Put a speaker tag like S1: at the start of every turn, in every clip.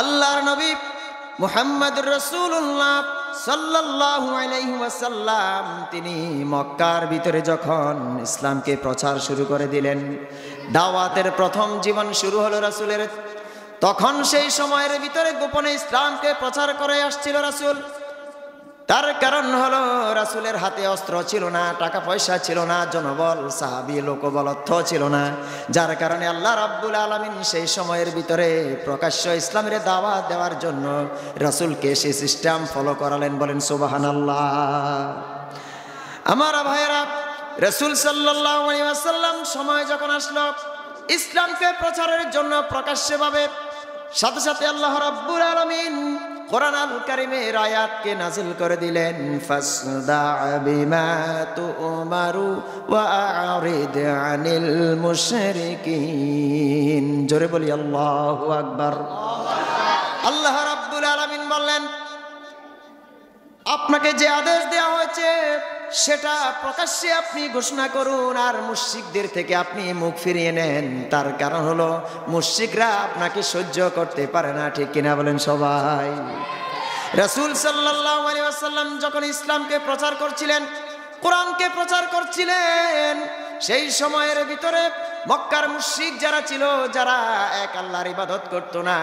S1: আল্লাহর নবী মুহাম্মদুর রাসূলুল্লাহ সাল্লাল্লাহু আলাইহি ওয়াসাল্লাম তিনি মক্কার ভিতরে যখন ইসলামকে প্রচার শুরু করে দিলেন, দাওয়াতের প্রথম জীবন শুরু হলো রাসূলের। তখন সেই সময়ের ভিতরে গোপনে ইসলামকে প্রচার করে আসছিল রাসূল। তার কারণ হলো রাসূলের হাতে অস্ত্র ছিল না, টাকা পয়সা ছিল না, জনবল সাহাবী লোকবল অর্থ ছিল না, যার কারণে আল্লাহ রাব্বুল আলামিন সেই সময়ের ভিতরে প্রকাশ্য ইসলামের দাওয়াত দেওয়ার জন্য রাসূলকে সেই সিস্টেম ফলো করালেন। বলেন সুবহানাল্লাহ। আমার ভাইয়েরা, রাসূল সাল্লাল্লাহু আলাইহি ওয়াসাল্লাম সময় যখন আসলো ইসলামকে প্রচারের জন্য প্রকাশ্যভাবে, সাথে সাথে আল্লাহ রাব্বুল আলামিন কোরআন আল কারীমের আয়াতকে নাযিল করে দিলেন, ফাসদা' বিমা তু'মারু ওয়া আ'রিদ আনিল মুশরিকিন। জোরে বলি আল্লাহু আকবার। আল্লাহ রাব্বুল আলামিন বললেন, আপনাকে যে আদেশ দেওয়া হয়েছে সেটা প্রকাশ্যে আপনি ঘোষণা করুন, আর মুশরিকদের থেকে আপনি মুখ ফিরিয়ে নেন। তার কারণ হলো মুশরিকরা আপনাকে সহ্য করতে পারে না, ঠিক কিনা বলেন সবাই। রাসূল সাল্লাল্লাহু আলাইহি ওয়াসাল্লাম যখন ইসলামকে প্রচার করছিলেন, কোরআনকে প্রচার করছিলেন, সেই সময়ের ভিতরে মক্কার মুশরিক যারা ছিল, যারা এক আল্লাহর ইবাদত করত না,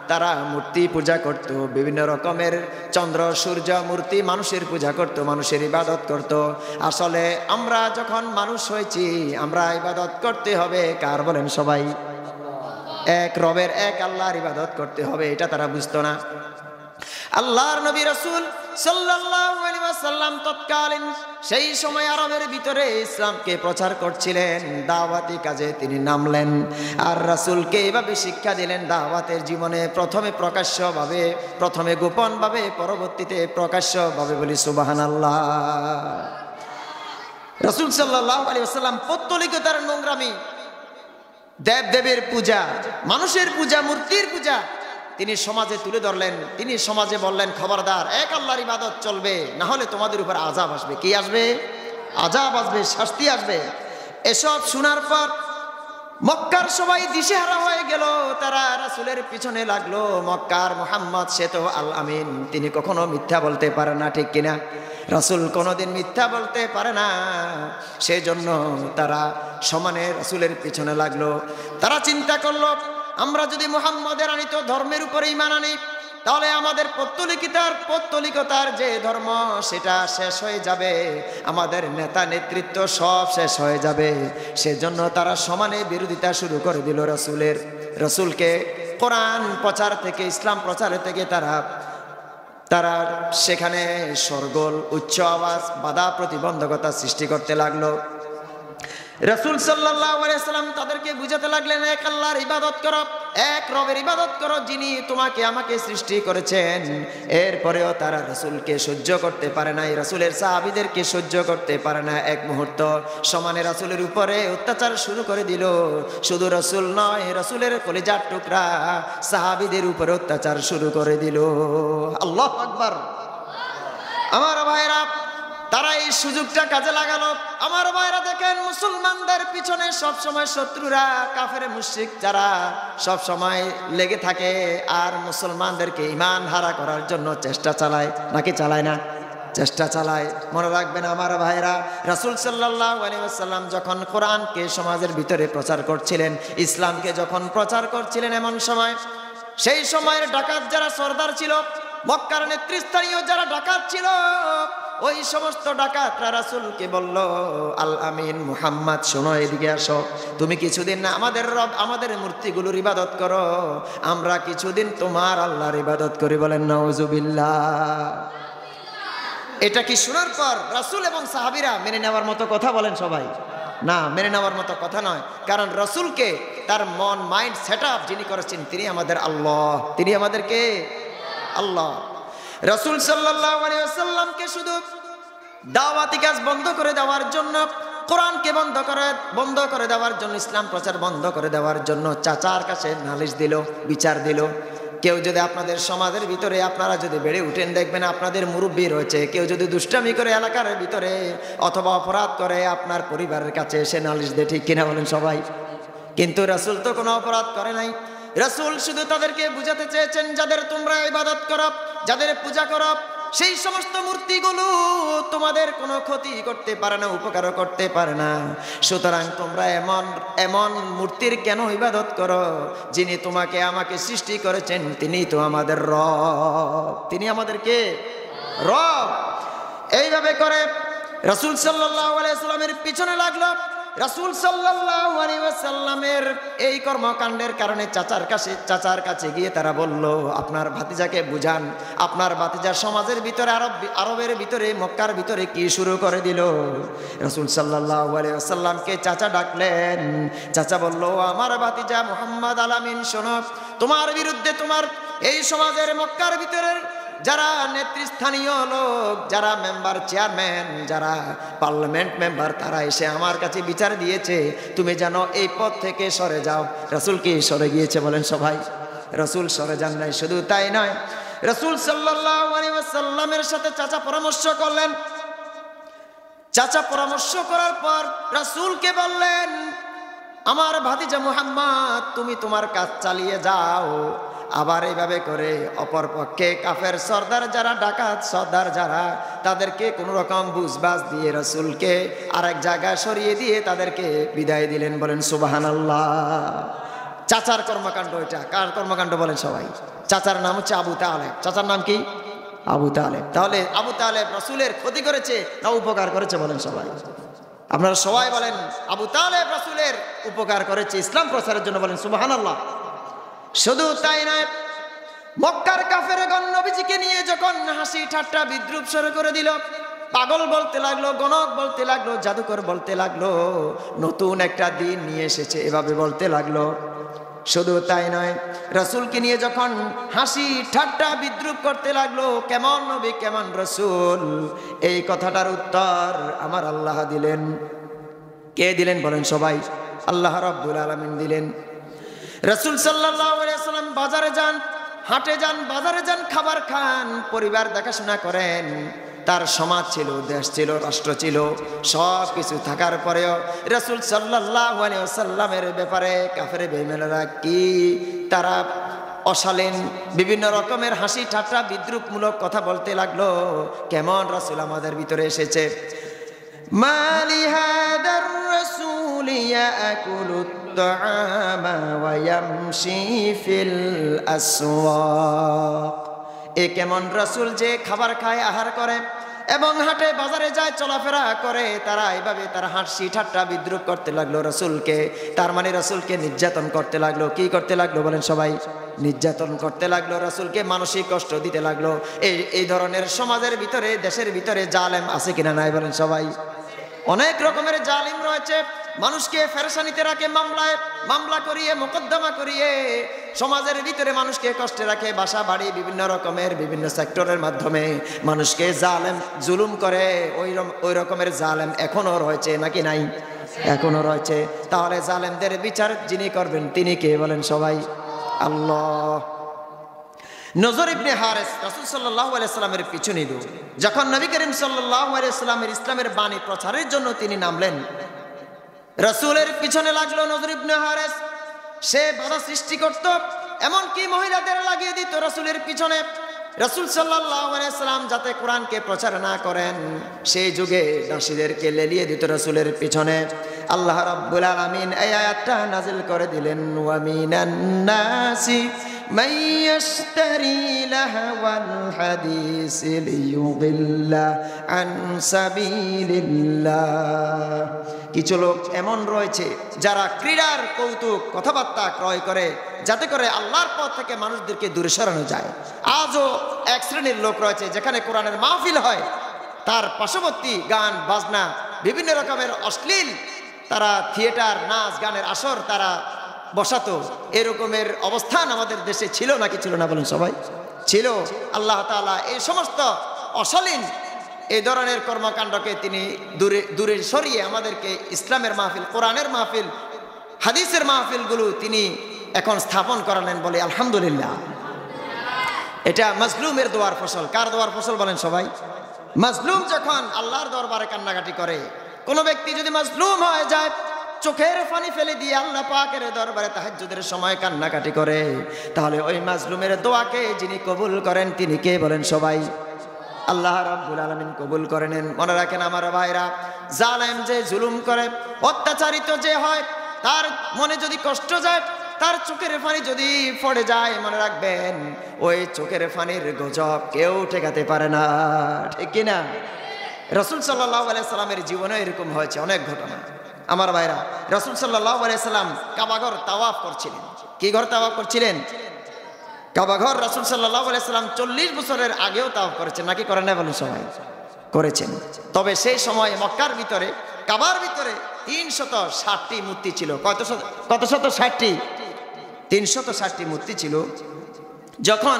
S1: তারা মূর্তি পূজা করত, বিভিন্ন রকমের চন্দ্র সূর্য মূর্তি মানুষের পূজা করত, মানুষের ইবাদত করত। আসলে আমরা যখন মানুষ হয়েছি, আমরা ইবাদত করতে হবে কার? বলেন সবাই। এক রবের, এক আল্লাহর ইবাদত করতে হবে, এটা তারা বুঝতো না। আল্লাহর নবী রাসূল সাল্লাল্লাহু আলাইহি ওয়াসাল্লাম তৎকালীন সেই সময় আরবের ভিতরে ইসলামকে প্রচার করছিলেন, দাওয়াতি কাজে তিনি নামলেন। আর রাসূলকে এইভাবে শিক্ষা দিলেন দাওয়াতের জীবনে, প্রথমে প্রকাশ্যভাবে, প্রথমে গোপনভাবে, পরবর্তীতে প্রকাশ্যভাবে। বলি সুবহানাল্লাহ। রাসূল সাল্লাল্লাহু আলাইহি ওয়াসাল্লাম পৌত্তলিকতার নোংরামি, দেবদেবীর পূজা, মানুষের পূজা, মূর্তির পূজা তিনি সমাজে তুলে ধরলেন। তিনি সমাজে বললেন, খবরদার, এক আল্লাহর ইবাদত চলবে, না হলে তোমাদের উপর আযাব আসবে। কি আসবে? আযাব আসবে, শাস্তি আসবে। এসব শোনার পর মক্কার সবাই দিশেহারা হয়ে গেল, তারা রাসূলের পিছনে লাগলো। মক্কার মুহাম্মদ সে তো আল আমিন, তিনি কখনো মিথ্যা বলতে পারে না, ঠিক কিনা? রাসূল কোনোদিন মিথ্যা বলতে পারে না, সেজন্য তারা সমানে রাসূলের পিছনে লাগলো। তারা চিন্তা করলো, আমরা যদি মুহাম্মদের আনিত ধর্মের উপরে ঈমান আনি, তাহলে আমাদের পৌত্তলিকতার যে ধর্ম সেটা শেষ হয়ে যাবে, আমাদের নেতা নেতৃত্ব সব শেষ হয়ে যাবে। সেজন্য তারা সমানে বিরোধিতা শুরু করে দিল রাসূলের। রাসূলকে কোরআন প্রচার থেকে, ইসলাম প্রচারের থেকে তারা সেখানে সরগোল, উচ্চ আওয়াজ, বাধা প্রতিবন্ধকতা সৃষ্টি করতে লাগলো। রাসূল সাল্লাল্লাহু আলাইহি ওয়াসাল্লাম তাদেরকে বুঝাতে লাগলেন, এক আল্লাহর ইবাদত করো, এক রবের ইবাদত করো, যিনি তোমাকে আমাকে সৃষ্টি করেছেন। এরপরেও তারা রাসূলকে সহ্য করতে পারে না, রাসূলের সাহাবীদেরকে সহ্য করতে পারে না। এক মুহূর্ত সমানে রাসূলের উপরে অত্যাচার শুরু করে দিল। শুধু রাসূল নয়, রাসূলের কলিজার টুকরা সাহাবীদের উপরে অত্যাচার শুরু করে দিল। আল্লাহু আকবার। আমার ভাইরা, তারা এই সুযোগটা কাজে লাগালো। আমার ভাইরা দেখেন, মুসলমানদের পিছনে সবসময় শত্রুরা, কাফের মুশরিক যারা সবসময় লেগে থাকে, আর মুসলমানদেরকে ঈমান হারা করার জন্য চেষ্টা চালায়, নাকি চালায় না? চেষ্টা চালায়। মনে রাখবেন আমার ভাইরা, রাসূল সাল্লাল্লাহু আলাইহি ওয়াসাল্লাম যখন কোরআনকে সমাজের ভিতরে প্রচার করছিলেন, ইসলামকে যখন প্রচার করছিলেন, এমন সময় সেই সময়ের ডাকাত যারা সর্দার ছিল, মক্কার নেতৃস্থানীয় যারা ডাকাত ছিল, ওই সমস্ত ডাকাতরা রাসূলকে বলল, আল আমিন মুহাম্মদ, শোনো, এদিকে আসো। তুমি কিছুদিন না আমাদের রব, আমাদের মূর্তিগুলোর ইবাদত করো, আমরা কিছুদিন তোমার আল্লাহর ইবাদত করি। বলেন নাউজুবিল্লাহ। এটা কি শোনার পর রাসূল এবং সাহাবীরা মেনে নেওয়ার মতো কথা? বলেন সবাই। না, মেনে নেওয়ার মতো কথা নয়। কারণ রাসূলকে তার মন, মাইন্ড সেট আপ যিনি করেছেন, তিনি আমাদের আল্লাহ। তিনি আমাদেরকে আল্লাহ। রাসূল সাল্লাল্লাহু আলাইহি ওয়াসাল্লামকে শুধু দাওয়াতি কাজ বন্ধ করে দেওয়ার জন্য, কোরআনকে বন্ধ করে দেওয়ার জন্য, ইসলাম প্রচার বন্ধ করে দেওয়ার জন্য চাচার কাছে নালিশ দিল, বিচার দিল। কেউ যদি আপনাদের সমাজের ভিতরে, আপনারা যদি বেড়ে উঠেন, দেখবেন আপনাদের মুরব্বী রয়েছে, কেউ যদি দুষ্টামি করে এলাকার ভিতরে অথবা অপরাধ করে, আপনার পরিবারের কাছে এসে নালিশ দেয়, ঠিক কিনা বলেন সবাই? কিন্তু রাসূল তো কোনো অপরাধ করে নাই। রাসূল শুধু তাদেরকে বুঝাতে চেয়েছেন, যাদের তোমরা ইবাদত করো, যাদের পূজা করো, সেই সমস্ত মূর্তিগুলো তোমাদের কোনো ক্ষতি করতে পারে না, উপকারও করতে পারে না। সুতরাং তোমরা এমন এমন মূর্তির কেন ইবাদত করো? যিনি তোমাকে আমাকে সৃষ্টি করেছেন তিনি তো আমাদের রব, তিনি আমাদেরকে রব। এইভাবে করে রাসূল সাল্লাল্লাহু আলাইহি ওয়াসাল্লামের পিছনে লাগলো। রাসূল সাল্লাল্লাহু আলাইহি ওয়াসাল্লামের এই কর্মকাণ্ডের কারণে চাচার কাছে গিয়ে তারা বলল, আপনার ভাতিজাকে বুঝান, আপনার ভাতিজা সমাজের ভিতরে আরবের ভিতরে মক্কার ভিতরে কি শুরু করে দিল। রাসূল সাল্লাল্লাহু আলাইহি ওয়াসাল্লামকে চাচা ডাকলেন। চাচা বলল, আমার ভাতিজা মুহাম্মদ আলামিন, শোনো, তোমার বিরুদ্ধে তোমার এই সমাজের মক্কার ভিতরের যারা নেতৃস্থানীয় লোক, যারা মেম্বার, চেয়ারম্যান, যারা পার্লামেন্ট মেম্বার, তারা এসে আমার কাছে বিচার দিয়েছে, তুমি জানো এই পদ থেকে সরে যাও। রাসূল কি সরে গিয়েছে বলেন সবাই? রাসূল সরে যান নাই। শুধু তাই নয়, রাসূল সাল্লাল্লাহু আলাইহি ওয়াসাল্লামের সাথে চাচা পরামর্শ করলেন। চাচা পরামর্শ করার পর রাসূলকে বললেন, আমার ভাতিজা মুহাম্মদ, তুমি তোমার কাজ চালিয়ে যাও। আবার এইভাবে করে অপর পক্ষে কাফের সর্দার যারা, ডাকাত সর্দার যারা, তাদেরকে কোনো রকম বুঝবাজ দিয়ে রাসূলকে আরেক জায়গায় সরিয়ে দিয়ে তাদেরকে বিদায় দিলেন। বলেন সুবহানাল্লাহ। চাচার কর্মকাণ্ড এটা। কার কর্মকাণ্ড বলেন সবাই? চাচার নাম হচ্ছে আবু তালেব। চাচার নাম কি? আবু তালেব। তাহলে আবু তালেব রাসূলের ক্ষতি করেছে না উপকার করেছে বলেন সবাই? আপনারা সবাই বলেন আবু তালেব রাসূলের উপকার করেছে ইসলাম প্রচারের জন্য। বলেন সুবহানাল্লাহ। শুধু তাই নয়, মক্কার কাফেরগণ নবীজিকে নিয়ে যখন হাসি ঠাট্টা বিদ্রুপ শুরু করে দিল, পাগল বলতে লাগলো, গণক বলতে লাগলো, জাদুকর বলতে লাগলো, নতুন একটা দিন নিয়ে এসেছে, এভাবে বলতে লাগলো। শুধু তাই নয়, রাসূলকে নিয়ে যখন হাসি ঠাট্টা বিদ্রুপ করতে লাগলো, কেমন নবী কেমন রাসূল, এই কথাটার উত্তর আমার আল্লাহ দিলেন। কে দিলেন বলেন সবাই? আল্লাহ রাব্বুল আলামিন দিলেন। রাসূল সাল্লাল্লাহু আলাইহি ওয়াসাল্লাম বাজারে যান, হাটে যান, বাজারে যান, খাবার খান, পরিবার দেখাশোনা করেন। তার সমাজ ছিল, দেশ ছিল, রাষ্ট্র ছিল, সব কিছু থাকার পরেও রাসূল সাল্লাল্লাহু আলাইহি ওয়াসাল্লামের ব্যাপারে কাফের বেঈমানেরা কি তারা অশালীন বিভিন্ন রকমের হাসি ঠাট্টা বিদ্রুপমূলক কথা বলতে লাগলো। কেমন রাসূল আমাদের ভিতরে এসেছে। মালি হাদার রাসূল ইয়াকুলুত তাআমা ওয়া ইয়ামশি ফিল আসওয়াক। এ কেমন রাসূল যে খাবার খায়, আহার করে এবং হাটে বাজারে যায়, চলাফেরা করে। তারা এইভাবে তারা হাসি ঠাট্টা বিদ্রুপ করতে লাগলো রাসূলকে। তার মানে রাসূলকে নির্যাতন করতে লাগলো। কি করতে লাগলো বলেন সবাই? নির্যাতন করতে লাগলো, রাসূলকে মানসিক কষ্ট দিতে লাগলো। এই ধরনের সমাজের ভিতরে, দেশের ভিতরে জালেম আছে কিনা নাই বলেন সবাই? অনেক রকমের জালিম রয়েছে। মানুষকে ফেরেশানিতে রাখে, মামলা করিয়ে, মোকদ্দমা করিয়ে সমাজের ভিতরে মানুষকে কষ্টে রাখে। বাসা বাড়ি বিভিন্ন রকমের বিভিন্ন সেক্টরের মাধ্যমে মানুষকে জালেম জুলুম করে। ওই রকমের জালেম এখনো রয়েছে নাকি নাই? এখনো রয়েছে। তাহলে জালেমদের বিচার যিনি করবেন তিনি কে বলেন সবাই? আল্লাহ। নজর ইবনে হারেস রাসূল সাল্লাল্লাহু আলাইহি সাল্লামের পিছু নিল। যখন নবী করিম সাল্লাল্লাহু আলাইহি সাল্লামের ইসলামের বাণী প্রচারের জন্য তিনি নামলেন, রাসূলের পিছনে লাগলো নজর ইবনে হারেস। সে বাধা সৃষ্টি করত, এমনকি মহিলাদের লাগিয়ে দিত রাসূলের পিছনে। রাসূল সাল্লাল্লাহু আলাইহি সাল্লাম যাতে কোরআনকে প্রচার না করেন, সেই যুগে দাসীদেরকে লেলিয়ে দিত রাসূলের পিছনে। আল্লাহ রাব্বুল আলামিন এই আয়াতটা নাযিল করে দিলেন, ওয়া মিনান নাসি মান ইয়াশতারি লাহওয়াল হাদিসি লিয়ুদিল্লা আন সাবিলিল্লাহ। কিছু লোক এমন রয়েছে যারা ক্রীড়ার কৌতুক কথাবার্তা ক্রয় করে যাতে করে আল্লাহর পথ থেকে মানুষদেরকে দূরে সরানো যায়। আজও এক শ্রেণীর লোক রয়েছে যেখানে কোরআনের মাহফিল হয়, তার পার্শ্ববর্তী গান বাজনা বিভিন্ন রকমের অশ্লীল তারা থিয়েটার, নাচ গানের আসর তারা বসাতো। এরকমের অবস্থান আমাদের দেশে ছিল নাকি ছিল না বলেন সবাই? ছিল। আল্লাহ তাআলা এই সমস্ত অশালীন এই ধরনের কর্মকাণ্ডকে তিনি দূরে সরিয়ে আমাদেরকে ইসলামের মাহফিল, কোরআনের মাহফিল, হাদিসের মাহফিলগুলো তিনি এখন স্থাপন করালেন। বলে আলহামদুলিল্লাহ। এটা মাজলুমের দোয়ার ফসল। কার দোয়ার ফসল বলেন সবাই? মাজলুম যখন আল্লাহর দরবারে কান্নাকাটি করে, কোনো ব্যক্তি যদি মাজলুম হয়ে যায়, চোখের পানি ফেলে দিয়ে আল্লাহ পাকের দরবারে তাহাজ্জুদের সময় কান্নাকাটি করে, তাহলে ওই মাজলুমের দোয়াকে যিনি কবুল করেন তিনি কে বলেন সবাই? আল্লাহ রাব্বুল আলামিন কবুল করে নেন। মনে রাখেন আমার ভাইরা, জালেম যে জুলুম করে, অত্যাচারিত যে হয়, তার মনে যদি কষ্ট যায়, তার চোখের পানি যদি পড়ে যায়, মনে রাখবেন ওই চোখের পানির গজব কেউ ঠেকাতে পারে না, ঠিক কিনা? রাসূল সাল্লাল্লাহু আলাইহি সাল্লামের জীবনে এরকম হয়েছে অনেক ঘটনা। আমার ভাইরা, রাসূল সাল্লাল্লাহু আলাইহি সাল্লাম কাবা ঘর তাওয়াফ করছিলেন। কি ঘর তাওয়াফ করছিলেন? কাবা ঘর। রাসূল সাল্লাল্লাহু আলাইহি সাল্লাম 40 বছরের আগেও তাওয়াফ করেছেন, নাকি করেন না বলেন সবাই? করেছেন। তবে সেই সময় মক্কার ভিতরে, কাবার ভিতরে 360টি মূর্তি ছিল। কত শত 60টি? 360টি মূর্তি ছিল। যখন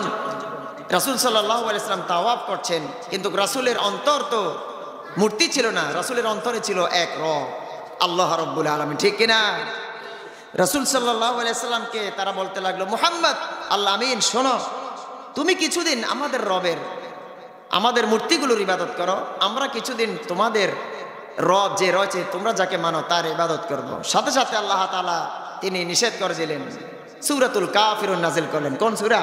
S1: রাসূল সাল্লাল্লাহু আলাইহি সাল্লাম তাওয়াফ করছেন, কিন্তু রাসূলের অন্তর তো মূর্তি ছিল না, রাসূলের অন্তরে ছিল এক রব, আল্লাহ রাব্বুল আলামিন, ঠিক কিনা? রাসূল সাল্লাল্লাহু আলাইহি সাল্লামকে তারা বলতে লাগলো, মুহাম্মদ, আল্লাহ আমিন, শোনো, তুমি কিছুদিন আমাদের রবের, আমাদের মূর্তিগুলোর ইবাদত করো, আমরা কিছুদিন তোমাদের রব যে রয়েছে, তোমরা যাকে মানো তার ইবাদত করব। সাথে সাথে আল্লাহ তাআলা তিনি নিষেধ করে দিলেন, সূরাতুল কাফিরুন নাজিল করলেন। কোন সূরা?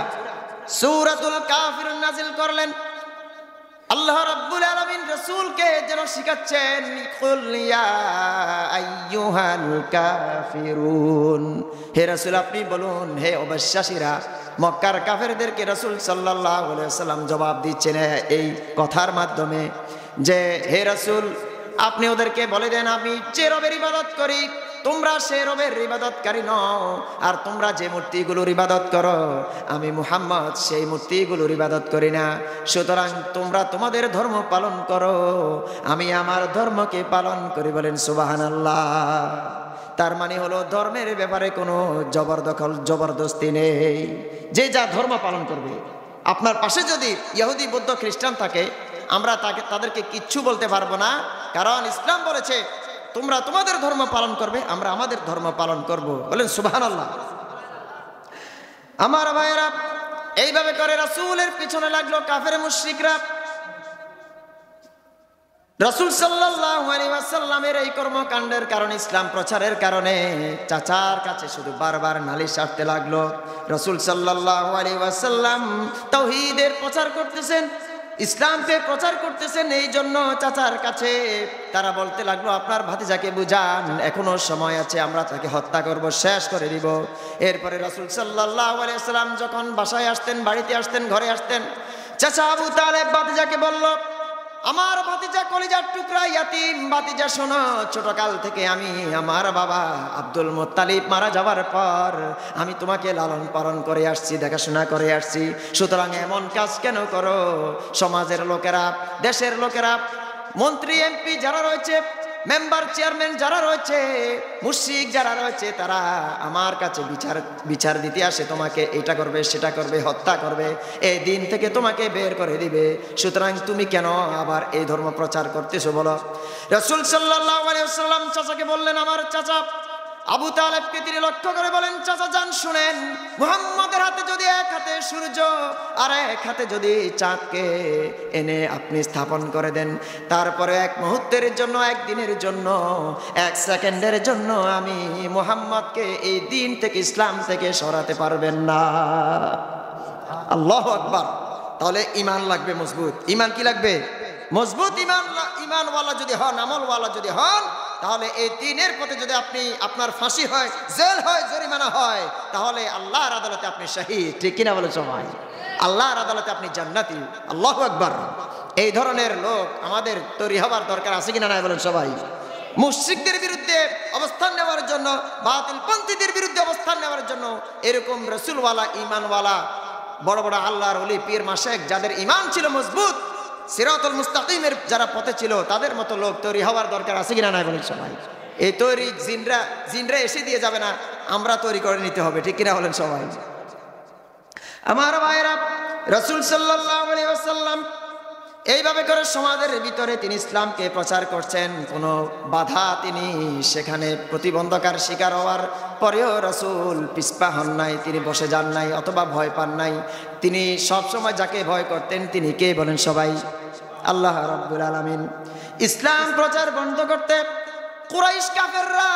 S1: সূরাতুল কাফিরুন নাজিল করলেন। আল্লাহ রাব্বুল আলামিন রাসূলকে যেন শিখাচ্ছেন, কুল ইয়া আইয়ুহাল কাফিরুন, হে রাসূল আপনি বলুন, হে অবিশ্বাসীরা। মক্কার কাফেরদেরকে রাসূল সাল্লাল্লাহু আলাইহি ওয়াসাল্লাম জবাব দিচ্ছেন এই কথার মাধ্যমে যে, হে রাসূল আপনি ওদেরকে বলে দেন, আমি যে রবের ইবাদত করি তোমরা সে রবের ইবাদতকারী নও, আর তোমরা যে মূর্তিগুলোর ইবাদত করো আমি মুহাম্মদ সেই মূর্তিগুলোর ইবাদত করি না। সুতরাং তোমরা তোমাদের ধর্ম পালন করো, আমি আমার ধর্মকে পালন করি। বলেন সুবহানাল্লাহ। তার মানে হলো ধর্মের ব্যাপারে কোনো জবরদখল জবরদস্তি নেই, যে যা ধর্ম পালন করবে। আপনার পাশে যদি ইহুদি বৌদ্ধ খ্রিস্টান থাকে, আমরা তাদেরকে কিচ্ছু বলতে পারবো না, কারণ ইসলাম বলেছে তোমরা তোমাদের ধর্ম পালন করবে, আমরা আমাদের ধর্ম পালন করব। বলেন সুবহানাল্লাহ। আমার ভাইয়েরা, এইভাবে করে রাসূলের পিছনে লাগলো কাফের মুশরিকরা। রাসূল সাল্লাল্লাহু আলাইহি ওয়াসাল্লামের এই কর্মকাণ্ডের কারণে, ইসলাম প্রচারের কারণে চাচার কাছে শুধু বারবার নালিশ আসতে লাগলো। রাসূল সাল্লাল্লাহু আলাইহি ওয়াসাল্লাম তাওহীদের প্রচার করতেছেন, ইসলামকে প্রচার করতেছেন, এই জন্য চাচার কাছে তারা বলতে লাগলো, আপনার ভাতিজাকে বুঝান, এখনো সময় আছে, আমরা তাকে হত্যা করব, শেষ করে দিব। এরপরে রাসূল সাল্লাল্লাহু আলাইহি ওয়াসাল্লাম যখন বাসায় আসতেন, বাড়িতে আসতেন, ঘরে আসতেন, চাচা আবু তালেব ভাতিজাকে বলল, আমার ভাতিজা কলিজার টুকরা ইয়াতিম ভাতিজা, শোনো, ছোটকাল থেকে আমি আমার বাবা আব্দুল মুত্তালিব মারা যাওয়ার পর আমি তোমাকে লালন পালন করে আসছি, দেখাশোনা করে আসছি, সুতরাং এমন কাজ কেন করো? সমাজের লোকেরা, দেশের লোকেরা, মন্ত্রী এমপি যারা রয়েছে, মেম্বার চেয়ারম্যান যারা রয়েছে, মুশরিক যারা রয়েছে, তারা আমার কাছে বিচার দিতে আসে, তোমাকে এটা করবে, সেটা করবে, হত্যা করবে, এই দিন থেকে তোমাকে বের করে দিবে। সুতরাং তুমি কেন আবার এই ধর্ম প্রচার করতেছো বলো? রাসূল সাল্লাল্লাহু আলাইহি ওয়াসাল্লাম চাচাকে বললেন, আমার চাচা আবু তালেবকে তিনি লক্ষ্য করে বলেন, চাচা যান, শুনেন, মুহাম্মদের হাতে যদি এক হাতে সূর্য আর এক হাতে যদি চাঁদকে এনে আপনি স্থাপন করে দেন, তারপরে এক মুহূর্তের জন্য, একদিনের জন্য, এক সেকেন্ডের জন্য আমি মুহাম্মদকে এই দিন থেকে, ইসলাম থেকে সরাতে পারবেন না। আল্লাহু আকবার। তাহলে ঈমান লাগবে মজবুত। ঈমান কি লাগবে? মজবুত ঈমান। ঈমানওয়ালা যদি হন, আমলওয়ালা যদি হন, তাহলে এই দিনের পথে যদি আপনি, আপনার ফাঁসি হয়, জেল হয়, জরিমানা হয়, তাহলে আল্লাহর আদালতে আপনি শহীদ, ঠিক কিনা বলে সবাই? আল্লাহর আদালতে আপনি জান্নাতি। আল্লাহু আকবার। এই ধরনের লোক আমাদের তৈরি হবার দরকার আছে কিনা নাই বলেন সবাই? মুশরিকদের বিরুদ্ধে অবস্থান নেওয়ার জন্য, বাতিলপন্থীদের বিরুদ্ধে অবস্থান নেওয়ার জন্য এরকম রাসূলওয়ালা, ঈমানওয়ালা, বড় বড় আল্লাহর ওলি, পীর মাশায়েখ যাদের ঈমান ছিল মজবুত, সিরাতুল মুস্তাকিমের যারা পথে ছিল, তাদের মতো লোক তৈরি হওয়ার দরকার আছে কিনা নাই বলেন সবাই? এই তৈরি জিনরা এসে দিয়ে যাবে না, আমরা তৈরি করে নিতে হবে, ঠিক কিনা বলেন সবাই? আমার ভাইরা, রাসূল সাল্লাল্লাহু আলাইহি ওয়াসাল্লাম এইভাবে করে সমাজের ভিতরে তিনি ইসলামকে প্রচার করছেন। কোনো বাধা তিনি সেখানে প্রতিবন্ধকার শিকার হওয়ার পরেও রাসূল পিছপা হন নাই, তিনি বসে যান নাই অথবা ভয় পান নাই। তিনি সবসময় যাকে ভয় করতেন তিনি কে বলেন সবাই? আল্লাহ রাব্বুল আলামিন। ইসলাম প্রচার বন্ধ করতে কুরাইশ কাফেররা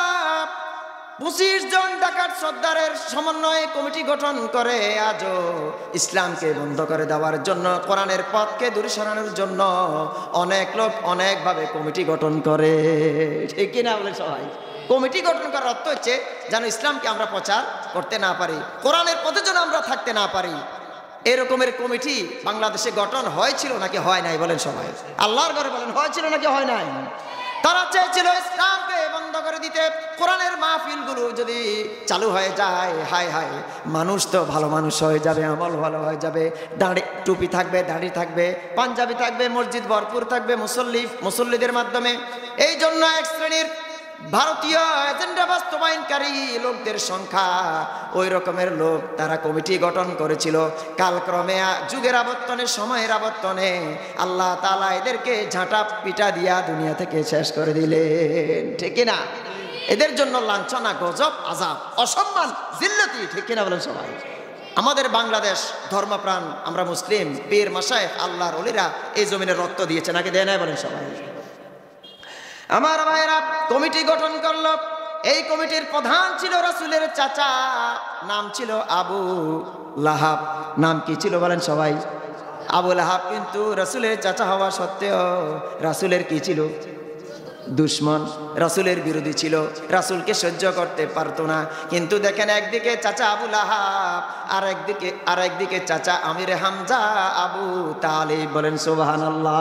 S1: 25 জন ডাকাত সর্দারের সমন্বয়ে কমিটি গঠন করে আজও ইসলামকে বন্ধ করে দেওয়ার জন্য, কোরআনের পথকে দূরে সরানোর জন্য অনেক লোক অনেকভাবে কমিটি গঠন করে। ঠিক কিনা বলে সবাই? কমিটি গঠন করার অর্থ হচ্ছে যেন ইসলামকে আমরা প্রচার করতে না পারি, কোরআনের পথে যেন আমরা থাকতে না পারি। এরকমের কমিটি বাংলাদেশে গঠন হয়েছিল নাকি হয় নাই? বলেন সবাই, আল্লাহর ঘরে বলেন, হয়েছিল নাকি হয় নাই? তারা চেয়েছিল ইসলামকে বন্ধ করে দিতে। কোরআনের মাহফিলগুলো যদি চালু হয়ে যায়, হায় হায়, মানুষ তো ভালো মানুষ হয়ে যাবে, আমল ভালো হয়ে যাবে, দাড়ি টুপি থাকবে, দাড়ি থাকবে, পাঞ্জাবি থাকবে, মসজিদ ভরপুর থাকবে মুসল্লিদের মাধ্যমে। এই জন্য এক শ্রেণীর ভারতীয় এজেন্ডা বাস্তবায়নকারী লোকদের সংখ্যা, ওই রকমের লোক, তারা কমিটি গঠন করেছিল। কালক্রমে যুগের আবর্তনে, সময়ের আবর্তনে আল্লাহ তাআলা এদেরকে ঝাঁটা পিটা দিয়া দুনিয়া থেকে শেষ করে দিলেন। ঠিক কিনা? এদের জন্য লাঞ্ছনা, গজব, আযাব, অসম্মান, জিল্লতি। ঠিক কিনা বলেন সবাই? আমাদের বাংলাদেশ ধর্মপ্রাণ, আমরা মুসলিম, পীর মাশায়েখ, আল্লাহর ওলিরা এই জমিনে রক্ত দিয়েছে নাকি দেয় নাই? বলেন সবাই। আমার ভাইরা কমিটি গঠন করলো। এই কমিটির প্রধান ছিল রাসূলের চাচা, নাম ছিল আবু লাহাব। নাম কি ছিল বলেন সবাই? আবু লাহাব কিন্তু রাসূলের চাচা হওয়া সত্ত্বেও রাসূলের কি ছিল? দুশমন, রাসূলের বিরোধী ছিল, রাসূলকে সহ্য করতে পারতো না। কিন্তু দেখেন, একদিকে চাচা আবু লাহাব, আর একদিকে চাচা আমির হামজা আবু তালিব। বলেন সুবহানাল্লাহ।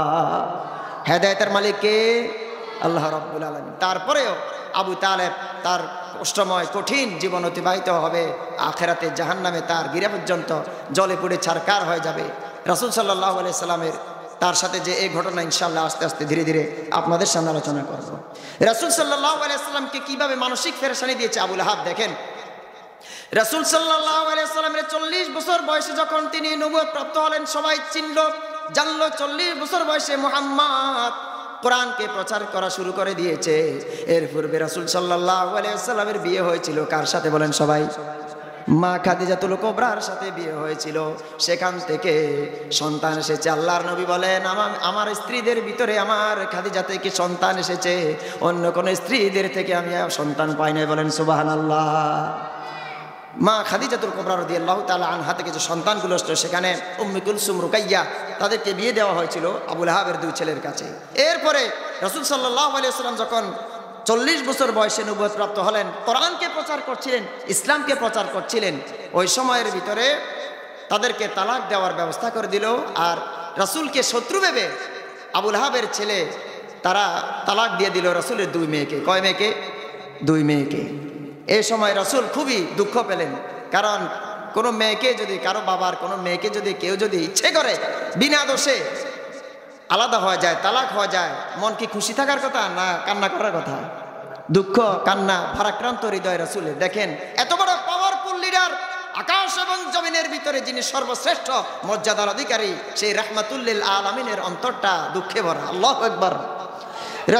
S1: হেদায়েতের মালিক কে? আল্লাহ রাব্বুল আলামিন। তারপরেও আবু তালেব তার কষ্টময় কঠিন জীবন অতিবাহিত হবে, আখেরাতে জাহান্নামে তার গিরা পর্যন্ত জলে পুড়ে ছারকার হয়ে যাবে। রাসূল সাল্লাল্লাহু আলাইহি সাল্লামের তার সাথে যে এই ঘটনা ইনশাআল্লাহ আস্তে আস্তে ধীরে ধীরে আপনাদের সামনে আলোচনা করব। রাসূল সাল্লাল্লাহু আলাইহি সাল্লামকে কিভাবে মানসিক পেরেশানি দিয়েছে আবু লাহাব দেখেন। রাসূল সাল্লাল্লাহু আলাইহি সাল্লামের 40 বছর বয়সে যখন তিনি নবুয়ত প্রাপ্ত হলেন, সবাই চিনল জানলো 40 বছর বয়সে মুহাম্মদ কোরআনকে প্রচার করা শুরু করে দিয়েছে। এর পূর্বে রাসূল সাল্লাল্লাহু আলাইহি ওয়াসাল্লামের বিয়ে হয়েছিল কার সাথে বলেন সবাই? মা খাদিজাতুল কুবরার সাথে বিয়ে হয়েছিল। সেখান থেকে সন্তান এসেছে। আল্লাহর নবী বলেন, আমার স্ত্রীদের ভিতরে আমার খাদিজা থেকে সন্তান এসেছে, অন্য কোন স্ত্রীদের থেকে আমি সন্তান পাই নাই। বলেন সুবহানাল্লাহ। মা খাদিজাতুল কুবরা রাদিয়াল্লাহু তাআলা আনহা থেকে যে সন্তানগুলো আসলো, সেখানে উম্মে কুলসুম, রুকাইয়া, তাদেরকে বিয়ে দেওয়া হয়েছিল আবু লাহাবের 2 ছেলের কাছে। এরপরে রাসূল সাল্লাল্লাহু আলাইহি ওয়াসাল্লাম যখন 40 বছর বয়সে নবুয়ত প্রাপ্ত হলেন, কোরআনকে প্রচার করছিলেন, ইসলামকে প্রচার করছিলেন, ওই সময়ের ভিতরে তাদেরকে তালাক দেওয়ার ব্যবস্থা করে দিল। আর রাসূলকে শত্রু ভেবে আবু লাহাবের ছেলে তারা তালাক দিয়ে দিল রাসূলের 2 মেয়েকে। কয় মেয়েকে? 2 মেয়েকে। এই সময় রাসূল খুবই দুঃখ পেলেন, কারণ কোনো মেয়েকে যদি, কারো বাবার কোনো মেয়েকে যদি কেউ যদি ইচ্ছে করে বিনা দোষে আলাদা হয়ে যায়, তালাক হয়ে যায়, মন কি খুশি থাকার কথা না কান্না করার কথা? দুঃখ, কান্না, ভারাক্রান্ত হৃদয় রাসূলের। দেখেন, এত বড় পাওয়ারফুল লিডার, আকাশ এবং জমিনের ভিতরে যিনি সর্বশ্রেষ্ঠ মর্যাদার অধিকারী, সেই রাহমাতুল লিল আলামিনের অন্তরটা দুঃখে ভরা। আল্লাহু আকবার।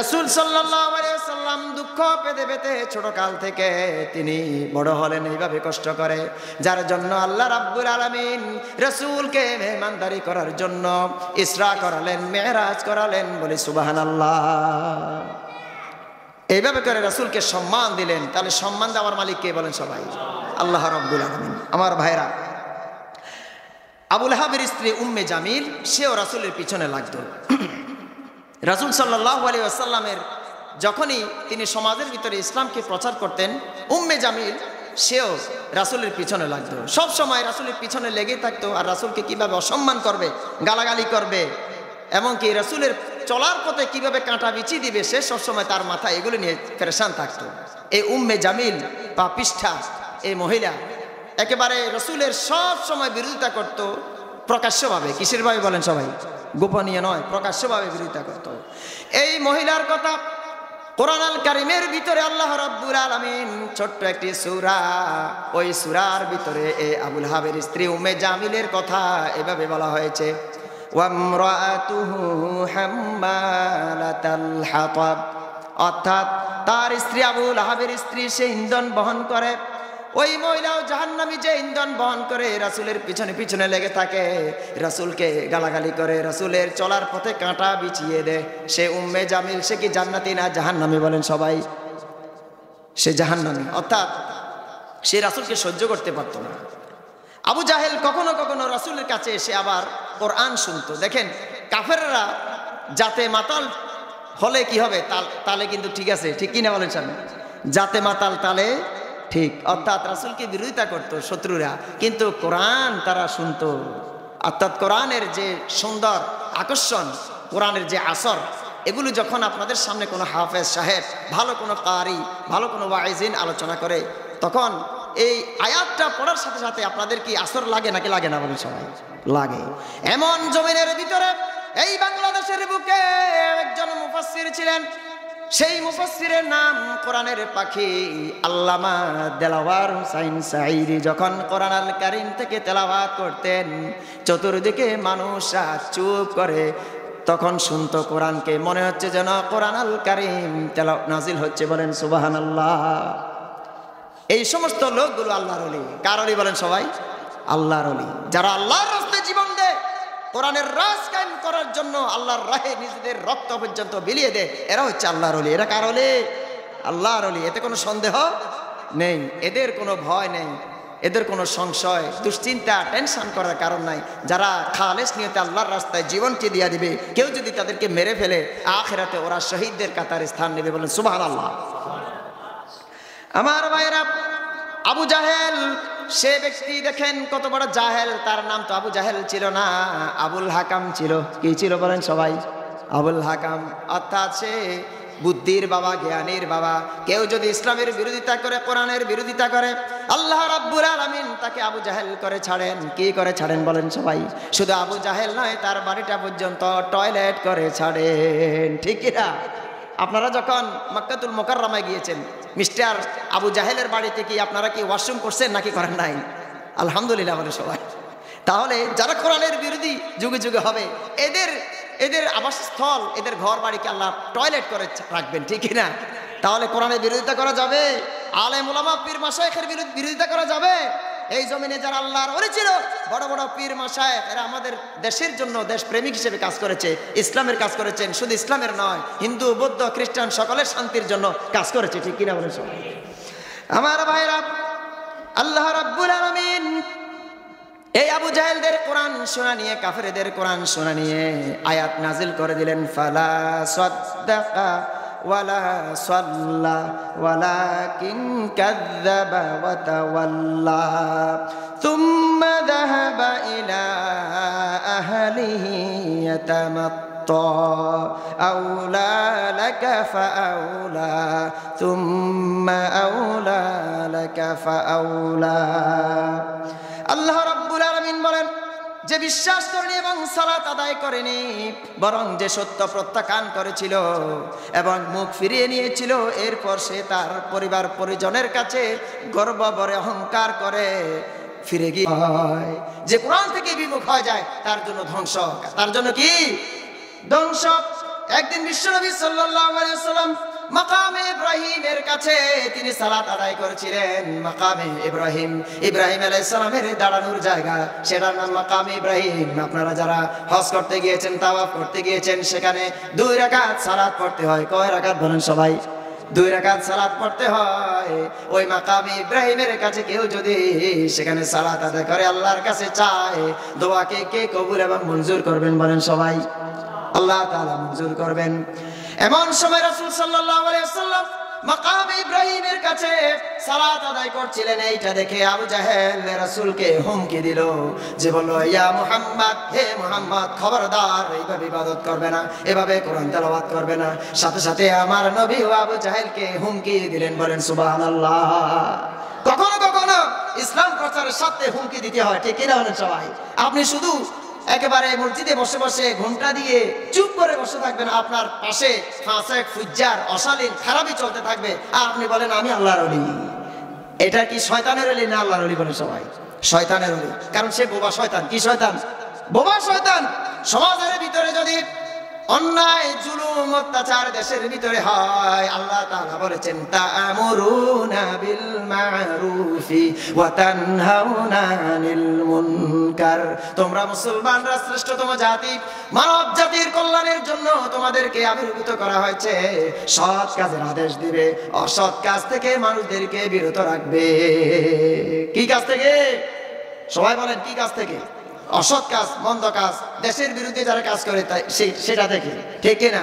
S1: রাসূল সাল্লাল্লাহু আলাইহি ওয়াসাল্লাম দুঃখ পেতে পেতে ছোটকাল থেকে তিনি বড় হলেন এইভাবে কষ্ট করে, যার জন্য আল্লাহ রাব্বুল আলামিন রাসূলকে মেহমানদারি করার জন্য ইসরা করালেন, মেরাজ করালেন। বলি সুবহানাল্লাহ। এইভাবে করে রাসূলকে সম্মান দিলেন। তাহলে সম্মান দেওয়ার মালিক কে বলেন সবাই? আল্লাহ রাব্বুল আলামিন। আমার ভাইরা, আবু লাহাবের স্ত্রী উম্মে জামিল, সেও রাসূলের পিছনে লাগতো। রাসূল সাল্লাল্লাহু আলাইহি ওয়াসাল্লামের যখনই তিনি সমাজের ভিতরে ইসলামকে প্রচার করতেন, উম্মে জামিল সেও রাসূলের পিছনে লাগতো। সব সময় রাসূলের পিছনে লেগে থাকতো, আর রাসূলকে কিভাবে অসম্মান করবে, গালাগালি করবে, এমনকি রাসূলের চলার পথে কিভাবে কাঁটা বিচি দিবে, সে সবসময় তার মাথায় এগুলো নিয়ে পেরেশান থাকতো। এই উম্মে জামিল পাপিষ্ঠা এই মহিলা একেবারে রাসূলের সব সময় বিরোধিতা করত প্রকাশ্যভাবে। কিসের ভাবে বলেন সবাই? গোপনীয় নয়, প্রকাশ্যভাবে বিরোধিতা করত। এই মহিলার কথা কোরআন আল কারীমের ভিতরে আল্লাহ রাব্বুল আলামিন ছোট্ট একটি সূরা, ওই সূরার ভিতরে এই আবু লাহাবের স্ত্রী উম্মে জামিলের কথা এভাবে বলা হয়েছে, ওয়ামরাআতুহু হাম্মালাতাল হাতাব, অর্থাৎ তার স্ত্রী আবু লাহাবের স্ত্রী সে ইন্ধন বহন করে। ওই মহিলাও জাহান্নামী, যে ইন্ধন বহন করে রাসূলের পিছনে পিছনে লেগে থাকে, রাসূলকে গালাগালি করে, রাসূলের চলার পথে কাঁটা বিছিয়ে দেয়। সে উম্মে জামিল, সে কি জান্নাতি না জাহান্নামী বলেন সবাই? সে জাহান্নামী, অর্থাৎ সে রাসূলকে সহ্য করতে পারত না। আবু জাহেল কখনো কখনো রাসূলের কাছে এসে আবার কোরআন শুনতো। দেখেন কাফেররা যাতে মাতাল হলে কি হবে, তালে কিন্তু ঠিক আছে, ঠিক কিনা বলেন সামনে, যাতে মাতাল তালে ঠিক, অর্থাৎ রাসূলকে বিরোধিতা করত শত্রুরা, কিন্তু কোরআন তারা শুনতো। অর্থাৎ কোরআনের যে সুন্দর আকর্ষণ, কোরআনের যে আসর, এগুলো যখন আপনাদের সামনে কোনো হাফেজ সাহেব, ভালো কোনো কারি, ভালো কোনো ওয়াইজিন আলোচনা করে, তখন এই আয়াতটা পড়ার সাথে সাথে আপনাদের কি আসর লাগে নাকি লাগে না বলেন সবাই? লাগে। এমন জমিনের ভিতরে এই বাংলাদেশের বুকে একজন মুফাসসির ছিলেন, সেই মুফাসসিরের নাম কোরআনের পাখি আল্লামা দেলাওয়ার হোসাইন সাঈদী। যখন কোরআন আল কারীম থেকে তেলাওয়াত করতেন, চতুর্দিকে মানুষরা চুপ করে তখন শুনতো কোরআনকে, মনে হচ্ছে যেন কোরআন আল কারীম নাজিল হচ্ছে। বলেন সুবহানাল্লাহ। এই সমস্ত লোকগুলো আল্লাহর ওলি। কার ওলি বলেন সবাই? আল্লাহর ওলি। যারা আল্লাহর রাস্তায় জীবন দেয়, কোরআনের রাজ কায়েম করার জন্য আল্লাহর রাহে নিজেদের রক্ত পর্যন্ত বিলিয়ে দেয়, এরা হচ্ছে আল্লাহর ওলি। এরা কার ওলি? আল্লাহর ওলি। এতে কোনো সন্দেহ নেই, এদের কোনো ভয় নেই, এদের কোনো সংশয়, দুশ্চিন্তা, টেনশন করার কারণ নাই। যারা খালেস নিয়তে আল্লাহর রাস্তায় জীবনকে দিয়ে দিবে, কেউ যদি তাদেরকে মেরে ফেলে, আখিরাতে ওরা শহীদদের কাতারে স্থান নেবে। বলেন সুবহানাল্লাহ। আমার ভাইরা, আবু জাহেল সে ব্যক্তি দেখেন কত বড় জাহেল। তার নাম তো আবু জাহেল ছিল না, আবুল হাকাম ছিল। কি ছিল বলেন সবাই? আবুল হাকাম। অর্থাৎ সে বুদ্ধির বাবা, জ্ঞানীর বাবা। কেউ যদি ইসলামের বিরোধিতা করে, কোরআনের বিরোধিতা করে, আল্লাহ রাব্বুল আলামিন তাকে আবু জাহেল করে ছাড়েন। কি করে ছাড়েন বলেন সবাই? শুধু আবু জাহেল নয়, তার বাড়িটা পর্যন্ত টয়লেট করে ছাড়েন। ঠিক না? আপনারা যখন মক্কাতুল মুকাররমায় গিয়েছেন, মিস্টার আবু জাহেলের বাড়িতে কি আপনারা কি ওয়াশরুম করছেন নাকি করেন নাই? আলহামদুলিল্লাহ বলে সবাই। তাহলে যারা কোরআনের বিরোধী যুগে যুগে হবে, এদের আবাসস্থল, এদের ঘর বাড়িকে আল্লাহ টয়লেট করে রাখবেন। ঠিক না? তাহলে কোরআনের বিরোধিতা করা যাবে? আলেম ওলামা পীর মাশায়েখের বিরোধিতা করা যাবে? এই জমিনে যারা আল্লাহর ওলি ছিল, বড় বড় পীর মাশায়েখ, এরা আমাদের দেশের জন্য দেশপ্রেমিক হিসেবে কাজ করেছে, ইসলামের কাজ করেছেন। শুধু ইসলামের নয়, হিন্দু, বৌদ্ধ, খ্রিস্টান সকলের শান্তির জন্য কাজ করেছে। ঠিক কিনা বলেন সবাই? আমার ভাইরা, আল্লাহ রাব্বুল আলামিন এই আবু জাহেলদের কোরআন শোনা নিয়ে, কাফেরদের কোরআন শোনা নিয়ে আয়াত নাজিল করে দিলেন। ফালা সাদ্দাকা ওয়ালা সাল্লা ওয়ালাকিন কাযযাবা ওয়া তাওয়াল্লা থুম্মা যাহাবা ইলা আহলিহি ইয়াতামাত্তা আওলা লাকা ফাআওলা থুম্মা আওলা লাকা ফাআওলা। আল্লাহ রাব্বুল আলামিন বলেন, যে বিশ্বাস করেনি এবং সালাত আদায় করেনি, বরং যে সত্য প্রত্যাখ্যান করেছিল এবং মুখ ফিরিয়ে নিয়েছিল, এরপর সে তার পরিবার পরিজনের কাছে গর্ব ভরে অহংকার করে ফিরে গিয়ে যে কোরআন থেকে বিমুখ হয়ে যায়, তার জন্য ধ্বংস। তার জন্য কি ধ্বংস? একদিন বিশ্বনবী সাল্লাল্লাহু আলাইহি ওয়াসাল্লাম মাকামে ইব্রাহিমের কাছে তিনি সালাত আদায় করেছিলেন। মাকামে ইব্রাহিম, ইব্রাহিম আলাইহিস সালামের দাঁড়ানোর জায়গা, সেটার নাম মাকামে ইব্রাহিম। আপনারা যারা হজ করতে গিয়েছেন, তাওয়াফ করতে গিয়েছেন, সেখানে 2 রাকাত সালাত পড়তে হয়। কয় রাকাত বলেন সবাই? 2 রাকাত সালাত পড়তে হয়। ওই মাকামে ইব্রাহিমের কাছে কেউ যদি সেখানে সালাত আদায় করে, আল্লাহর কাছে চায়, দোয়াকে কে কবুল এবং মঞ্জুর করবেন বলেন সবাই? আল্লাহ তাআলা মঞ্জুর করবেন। এমন সময় রাসূল সাল্লাল্লাহু আলাইহি ওয়াসাল্লাম মাকামে ইব্রাহিমের কাছে সালাত আদায় করছিলেন। এইটা দেখে আবু জাহেল রাসূলকে হুমকি দিল, যে বলল, ইয়া মুহাম্মদ, হে মুহাম্মদ, খবরদার, এইভাবে ইবাদত করবে না, এভাবে কোরআন তেলাওয়াত করবে না। সাথে সাথে আমার নবী ও আবু জাহেলকে হুমকি দিলেন। বলেন সুবহানাল্লাহ। কখনো কখনো ইসলাম প্রচারের সাথে হুমকি দিতে হয়। ঠিক কিনা বলেন সবাই? আপনি শুধু একেবারে মসজিদে বসে বসে ঘন্টা দিয়ে চুপ করে বসে থাকবেন, আপনার পাশে ফাসেক, ফুজ্জার, অশালীন, খারাপই চলতে থাকবে, আর আপনি বলেন আমি আল্লাহর ওলি। এটা কি শয়তানের ওলি না আল্লাহর ওলি বলেন সবাই? শয়তানের ওলি। কারণ সে বোবা শয়তান। কি শয়তান? বোবা শয়তান। সমাজের ভিতরে যদি অন্যায় জুলুম অত্যাচার দেশের ভিতরে হয়, আল্লাহ তাআলা বলেছেন তা'মুরুনা বিল মা'রুফি ওয়া তানহাউনা আনিল মুনকার। তোমরা মুসলমানরা শ্রেষ্ঠতম জাতি, মানব জাতির কল্যাণের জন্য তোমাদেরকে আবির্ভূত করা হয়েছে। সৎ কাজের আদেশ দিবে, অসৎ কাজ থেকে মানুষদেরকে বিরত রাখবে। কি কাজ থেকে? সবাই বলেন কি কাজ থেকে? অসৎ কাজ, মন্দ কাজ, দেশের বিরুদ্ধে যারা কাজ করে সেটা থেকে, ঠিক না?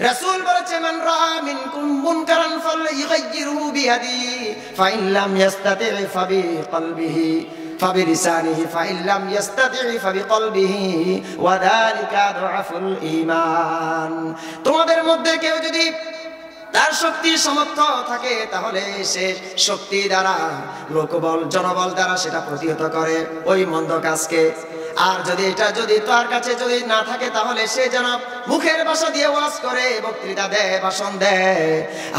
S1: রাসূল বলেছে মান রাআ মিনকুম মুনকারান ফালইগাইয়িরহু বিয়াদিহি ফাইন লাম ইস্তাতি' ফাবিকলবিহি ফাবিলিসানিহি ফাইন লাম ইস্তাতি' ফাবিকলবিহি ওয়া যালিকা আদআফুল ঈমান। তোমাদের মধ্যে কেউ যদি তার শক্তি সামর্থ্য থাকে তাহলে সে শক্তি দ্বারা, লোকবল জনবল দ্বারা সেটা প্রতিহত করে ওই মন্দ কাজকে। আর যদি তার কাছে যদি না থাকে তাহলে সে যেন মুখের ভাষা দিয়ে ওয়াজ করে, বক্তৃতা দেয়, ভাষণ দেয়।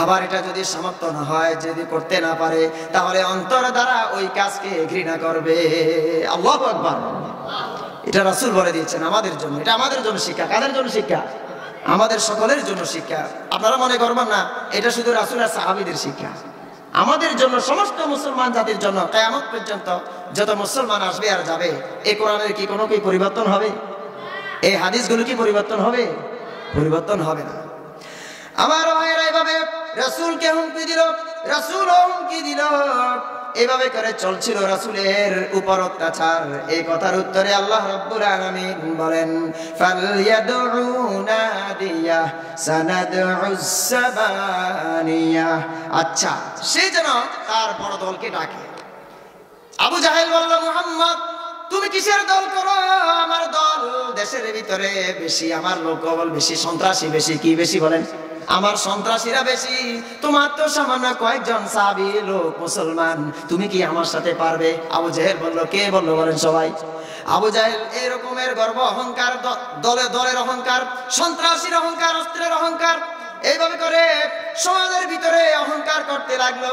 S1: আবার এটা যদি সামর্থ্য না হয়, যদি করতে না পারে, তাহলে অন্তর দ্বারা ওই কাজকে ঘৃণা করবে। আল্লাহু আকবার। এটা রাসূল বলে দিয়েছেন আমাদের জন্য। এটা আমাদের জন্য শিক্ষা। কাদের জন্য শিক্ষা? আমাদের সকলের জন্য শিক্ষা। আপনারা মনে করবেন না এটা শুধু রাসূল আর সাহাবীদের শিক্ষা। আমাদের জন্য, সমস্ত মুসলমান জাতির জন্য, কিয়ামত পর্যন্ত যত মুসলমান আসবে আর যাবে, এই কোরআনের কি কোনো কি পরিবর্তন হবে? এই হাদিসগুলো কি পরিবর্তন হবে? পরিবর্তন হবে না। আমার ভাইরা এভাবে রাসূলকে হুমকি দিল, রাসূল হুমকি দিল, এভাবে করে চলছিল রাসূলের উপর অত্যাচার। এই কথার উত্তরে আল্লাহ রাব্বুল আলামিন বলেন ফালইয়াদউ নাদিয়া সানাদউস সাবানিয়া। আচ্ছা, সে যেন তার বড় দলকে ডাকে। আবু জাহেল বলল মুহাম্মদ তুমি কিসের দল করো? আমার দল দেশের ভিতরে বেশি, আমার লোকবল বেশি, সন্ত্রাসী বেশি। কি বেশি বলেন? আমার সন্ত্রাসীরা বেশি, তোমার তো সামান্য কয়েকজন সাহাবী লোক মুসলমান, তুমি কি আমার সাথে পারবে? আবু জাহেল বলল। কে বলল বলেন? সবাই। আবু জাহেল এই রকমের গর্ব অহংকার, দলের অহংকার, সন্ত্রাসীর অহংকার, অস্ত্রের অহংকার, এইভাবে করে সমাজের ভিতরে অহংকার করতে লাগলো।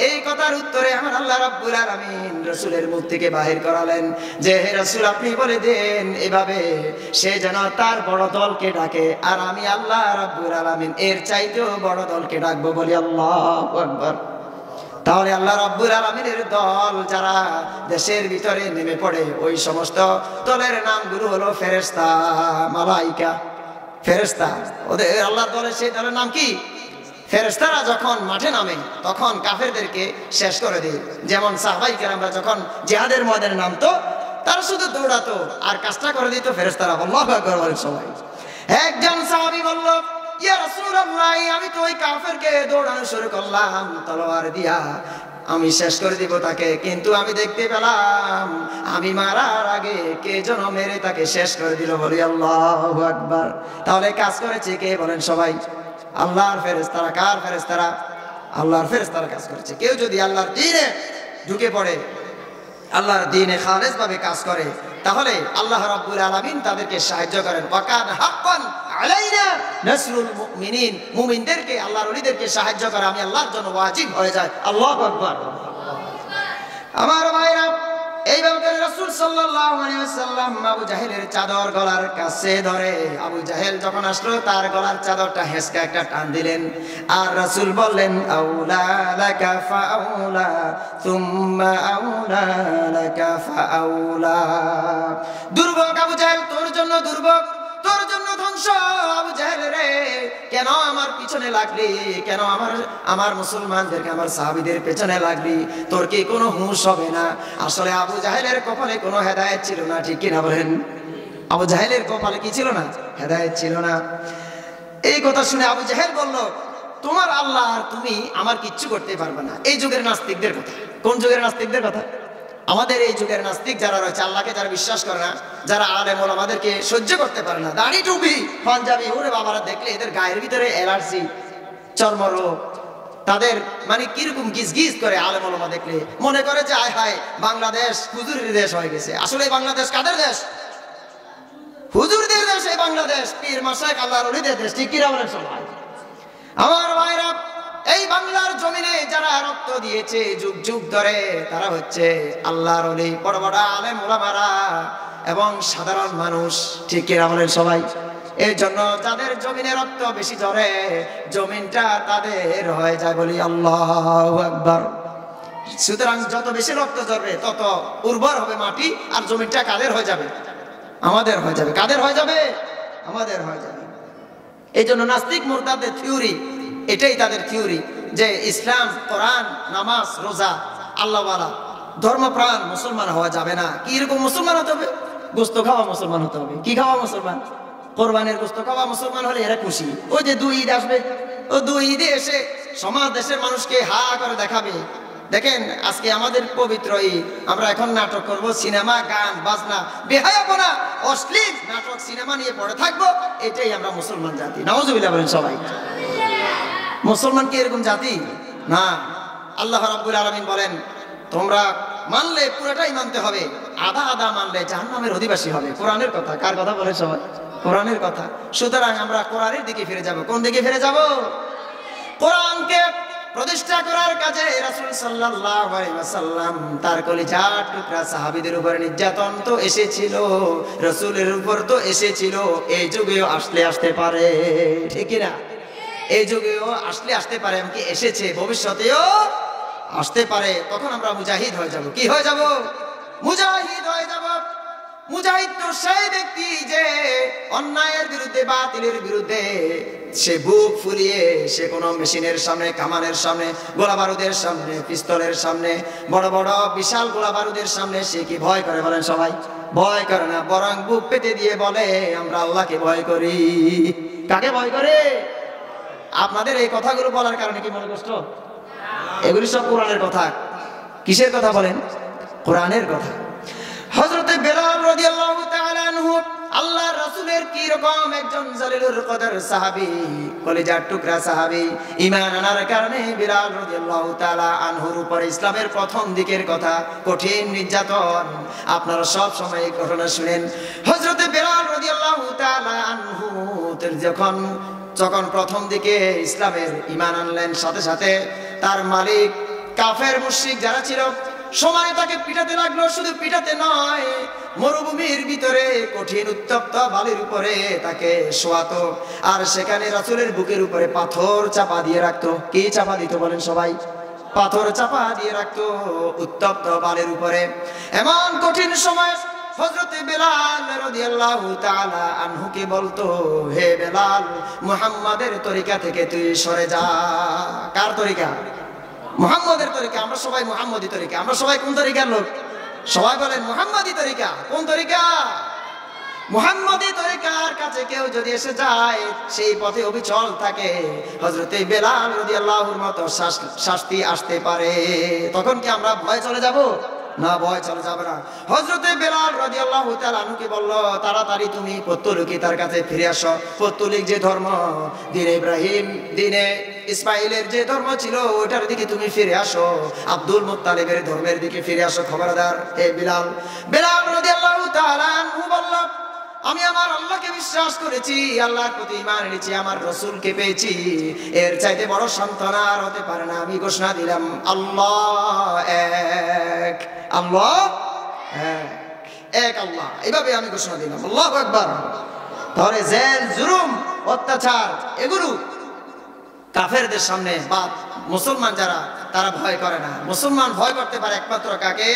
S1: এই কথার উত্তরে আমার আল্লাহ রাব্বুল আলামিন রাসূলের মুখ থেকে বাহির করালেন যে হে রাসূল আপনি বলে দেন এভাবে সে যেন তার বড় দলকে ডাকে, আর আমি আল্লাহ রাব্বুল আলামিন এর চাইতেও বড় দলকে ডাকবো। বলি আল্লাহু আকবার। তাহলে আল্লাহ রাব্বুল আলামিনের দল যারা দেশের ভিতরে নেমে পড়ে, ওই সমস্ত দলের নামগুলো হলো ফেরেশতা, মালাইকা। ফেরেশতা, ওদের আল্লাহর দলের সেই দলের নাম কি? ফেরেশতারা যখন মাঠে নামে তখন কাফেরদেরকে শেষ করে দেয়। যেমন সাহাবায়ে কেরামরা যখন জিহাদের ময়দানে নামতো, তারা শুধু দৌড়াতো আর কাজটা করে দিত ফেরেশতারা। আল্লাহু আকবার বলেন সবাই। একজন সাহাবী বলল ইয়া রাসূলুল্লাহ আমি তো ওই কাফেরকে দৌড়ানো শুরু করলাম তলোয়ার দিয়া, আমি শেষ করে দিব তাকে, কিন্তু আমি দেখতে পেলাম আমি মারার আগে কে যেন মেরে তাকে শেষ করে দিল। বলি আল্লাহু আকবার। তাহলে কাজ করেছে কে বলেন সবাই? আল্লাহর ফেরেশতারা। কার ফেরেশতারা? আল্লাহর ফেরেশতারা কাজ করেছে। কেউ যদি আল্লাহর দ্বীনে ঢুকে পড়ে, আল্লাহর দ্বীনে খালেস ভাবে কাজ করে, তাহলে আল্লাহ রাব্বুল আলামিন তাদেরকে সাহায্য করেন। ওয়াকান হাক্কান আলাইনা নাসরুল মুমিনিন। মুমিনদেরকে, আল্লাহর ওলিদেরকে সাহায্য করা আমি আল্লাহর জন্য ওয়াজিব হয়ে যায়। আল্লাহু আকবার। আমার ভাইরা, এইভাবে করে রাসূল সাল্লাল্লাহু আলাইহি ওয়াসাল্লাম আবু জাহেলের চাদর গলার কাছে ধরে, আবু জাহেল যখন আসলো তার গলার চাদরটা হেসকা একটা টান দিলেন, আর রাসূল বললেন আউলা লাকা ফাআউলা সুম্মা আউলা লাকা ফাআউলা। দুর্ভোগ আবু জাহেল, তোর জন্য দুর্ভোগ, তোর জন্য ধ্বংস। আবু জাহেল রে, কেন আমার পিছনে লাগলি? কেন আমার মুসলমানদেরকে, আমার সাহাবীদের পেছনে লাগলি? তোর কি কোনো হুঁশ হবে না? আসলে আবু জাহেলের কপালে কোনো হেদায়েত ছিল না, ঠিক কিনা বলেন? আবু জাহেলের কপালে কি ছিল না? হেদায়েত ছিল না। এই কথা শুনে আবু জাহেল বলল তোমার আল্লাহ আর তুমি আমার কিচ্ছু করতে পারবে না। এই যুগের নাস্তিকদের কথা। কোন যুগের নাস্তিকদের কথা? আমাদের এই যুগের নাস্তিক যারা রয়েছে, আল্লাহকে যারা বিশ্বাস করে না, যারা আলেম ওলামাদেরকে সহ্য করতে পারে না, দাড়ি টুপি পাঞ্জাবি, ওরে বাবারা দেখলে এদের গায়ের ভিতরে অ্যালার্জি, চর্মরোগ, তাদের মানে কিরকম গিজ করে আলেম ওলামা দেখলে মনে করে যে আয় হায় বাংলাদেশ হুজুরের দেশ হয়ে গেছে। আসলে বাংলাদেশ কাদের দেশ? হুজুরদের দেশ। এই বাংলাদেশ পীর মাশায়েখ আল্লাহর ওলিদের দেশ, ঠিক কিনা বলেন সবাই? আমার ভাইরা, এই বাংলার জমিনে যারা রক্ত দিয়েছে যুগ যুগ ধরে, তারা হচ্ছে আল্লাহর ওলি, বড় বড় আলেম ওলামারা এবং সাধারণ মানুষ, ঠিক কিনা বলেন সবাই? এই জন্য যাদের জমিনে রক্ত বেশি ঝরে জমিনটা তাদের হয়ে যায়, বলি আল্লাহু আকবার। সুতরাং যত বেশি রক্ত ঝরবে তত উর্বর হবে মাটি, আর জমিনটা কাদের হয়ে যাবে? আমাদের হয়ে যাবে। কাদের হয়ে যাবে? আমাদের হয়ে যাবে। এই জন্য নাস্তিক মুরতাদদের থিওরি, এটাই তাদের থিওরি যে ইসলাম, কোরআন, নামাজ, রোজা, আল্লাহওয়ালা ধর্মপ্রাণ মুসলমান হওয়া যাবে না। কি রকম মুসলমান হতে হবে? গোস্ত খাওয়া মুসলমান হতে হবে। কি খাওয়া মুসলমান? কোরবানের গোস্ত খাওয়া মুসলমান হলে এরা খুশি। ওই যে 2 ঈদ আসবে, ও 2 ঈদে এসে সমাজ দেশের মানুষকে হা করে দেখাবে। দেখেন আজকে আমাদের পবিত্র ঈদ, আমরা এখন নাটক করব, সিনেমা, গান, বাজনা, বেহায়াপনা, অশ্লীল নাটক, সিনেমা নিয়ে পড়ে থাকবো। এটাই আমরা মুসলমান জাতি। নাউজুবিল্লাহ বলেন সবাই। মুসলমান কি এরকম জাতি? না। আল্লাহ রাব্বুল আলামিন বলেন, তোমরা মানলে পুরোটাই মানতে হবে, আধা আধা মানলে জাহান্নামের অধিবাসী হবে। কোরআনের কথা। কার কথা বলে সবাই? কোরআনের কথা। সুতরাং আমরা কোরআনের দিকে ফিরে যাব। কোন দিকে ফিরে যাব? কোরআনকে প্রতিষ্ঠা করার কাজে রাসূল সাল্লাল্লাহু আলাইহি ওয়াসাল্লাম তার কলিজার টুকরা সাহাবীদের উপর নির্যাতন তো এসেছিল, রাসূলের উপর তো এসেছিল। এই যুগেও আসতে পারে, ঠিক কি না? এই যুগেও আসতে পারে, এমনকি এসেছে, ভবিষ্যতেও আসতে পারে। তখন আমরা মুজাহিদ হয়ে যাব। কি হয়ে যাব? মুজাহিদ হয়ে যাব। মুজাহিদ তো সেই ব্যক্তি যে অন্যায়ের বিরুদ্ধে, বাতিলের বিরুদ্ধে সে বুক ফুলিয়ে, সে কোনো মেশিনের সামনে, কামানের সামনে, গোলা বারুদের সামনে, পিস্তলের সামনে, বড় বড় বিশাল গোলা বারুদের সামনে সে কি ভয় করে? বলেন সবাই। ভয় করে না, বরং বুক পেতে দিয়ে বলে আমরা আল্লাহকে ভয় করি। কাকে ভয় করে? আপনাদের এই কথাগুলো বলার কারণে কি মনে কষ্ট? এগুলি সব কোরআনের কথা। কিসের কথা বলেন? কোরআনের কথা। হযরতে বেলাল রাদিয়াল্লাহু তাআলা আনহু আল্লাহর রাসূলের কি রকম একজন জালিলুল কদর সাহাবী, কলিজার টুকরা সাহাবী। ঈমান আনার কারণে বেলাল রাদিয়াল্লাহু তাআলা আনহুর উপর ইসলামের প্রথম দিকের কথা, কঠিন নির্যাতন। আপনারা সব সময় এই ঘটনা শুনেন। হযরতে বেলাল রাদিয়াল্লাহু তাআলা আনহু যখন প্রথম দিকে ইসলামের ঈমান আনলেন, সাথে সাথে তার মালিক কাফের মুশরিক যারা ছিল সময় তাকে পিটাতে লাগলো। শুধু পিটাতে নয়, মরুভূমির ভিতরে কঠিন উত্তপ্ত বালির উপরে তাকে শোয়াতো, আর সেখানে রাসূলের বুকের উপরে পাথর চাপা দিয়ে রাখতো। কি চাপা দিত বলেন সবাই? পাথর চাপা দিয়ে রাখতো উত্তপ্ত বালির উপরে। এমন কঠিন সময় হযরতে বেলাল রাদিয়াল্লাহু তাআলা আনহুকে বলতো, হে বেলাল, মুহাম্মাদের তরিকা থেকে তুই সরে যা। কার তরিকা? মুহাম্মাদের তরিকা। আমরা সবাই মুহাম্মাদি তরিকা। আমরা সবাই কোন তরিকার লোক? সবাই বলেন মুহাম্মাদি তরিকা। কোন তরিকা? মুহাম্মাদি তরিকার কাছে কেউ যদি এসে যায়, সেই পথে অবিচল থাকে, হযরতে বেলাল রাদিয়াল্লাহুর মতো শাস্তি আসতে পারে। তখন কি আমরা ভয় চলে যাব? না, ভয় চলে যাবে না। হযরতে বেলাল রাদিয়াল্লাহু তাআলা আনহুকে বলল, তাড়াতাড়ি তুমি পৌত্তলিকার কাছে ফিরে আসো। পৌত্তলিক যে ধর্ম, দ্বীনে ইব্রাহিম, দ্বীনে ইসমাইলের যে ধর্ম ছিল, ওটার দিকে তুমি ফিরে আসো। আব্দুল মুত্তালিবের ধর্মের দিকে ফিরে আসো। খবরদার হে বেলাল। বেলাল রাদিয়াল্লাহু তাআলা আনহু বলল, আমি আমার আল্লাহকে বিশ্বাস করেছি, আল্লাহর প্রতি ঈমান এনেছি, আমার রাসূলকে পেয়েছি, এর চাইতে বড় সান্ত্বনা আর হতে পারে না। আমি ঘোষণা দিলাম আল্লাহ এক, আল্লাহ এক, আল্লাহ। এইভাবে আমি ঘোষণা দিলাম। আল্লাহু আকবার। তাহলে জেল, জুলুম, অত্যাচার এগুলো কাফেরদের সামনে বা মুসলমান যারা, তারা ভয় করে না। মুসলমান ভয় করতে পারে একমাত্র কাকে?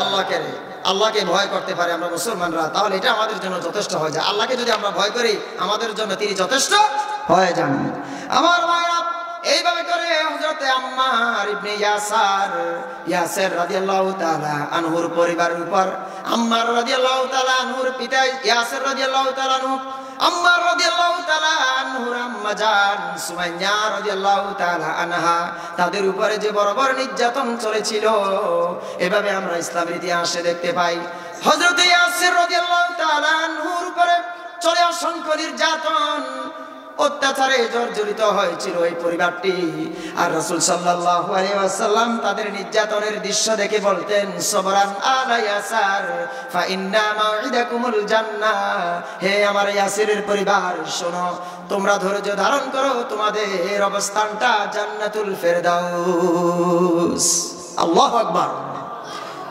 S1: আল্লাহকে। আল্লাহকে ভয় করতে পারে আমরা মুসলমানরা। তাহলে এটা আমাদের জন্য যথেষ্ট হয়ে যায়। আল্লাহকে যদি আমরা ভয় করি, আমাদের জন্য তিনি যথেষ্ট হয়ে যান। আমার ভাইরা, এইভাবে করে হযরতে আম্মার ইবনে ইয়াসির রাদিয়াল্লাহু তাআলা আনহুর পরিবারের উপর, আম্মার রাদিয়াল্লাহু তাআলা আনহুর পিতা ইয়াসির রাদিয়াল্লাহু তাআলা আনহু, আম্মার রাদিয়াল্লাহু তাআলা আনহুর আম্মা জান সুমাইয়া রাদিয়াল্লাহু তাআলা আনহা, তাদের উপরে যে বরাবর নির্যাতন চলেছিল, এভাবে আমরা ইসলামের ইতিহাসে দেখতে পাই। হযরতে ইয়াসির রাদিয়াল্লাহু তাআলা আনহুর উপরে চলে অসংখ্য নির্যাতন, অত্যাচারে জর্জরিত হয়েছিল এই পরিবারটি। আর রাসূল সাল্লাল্লাহু আলাইহি ওয়াসাল্লাম তাদের নির্যাতনের দৃশ্য দেখে বলতেন, সবরান আলা ইয়াসার ফা ইন্না মাউইদাকুমুল জান্নাহ। হে আমার ইয়াসিরের পরিবার, শোনো, তোমরা ধৈর্য ধারণ করো, তোমাদের অবস্থানটা জান্নাতুল ফেরদাউস। আল্লাহু আকবার।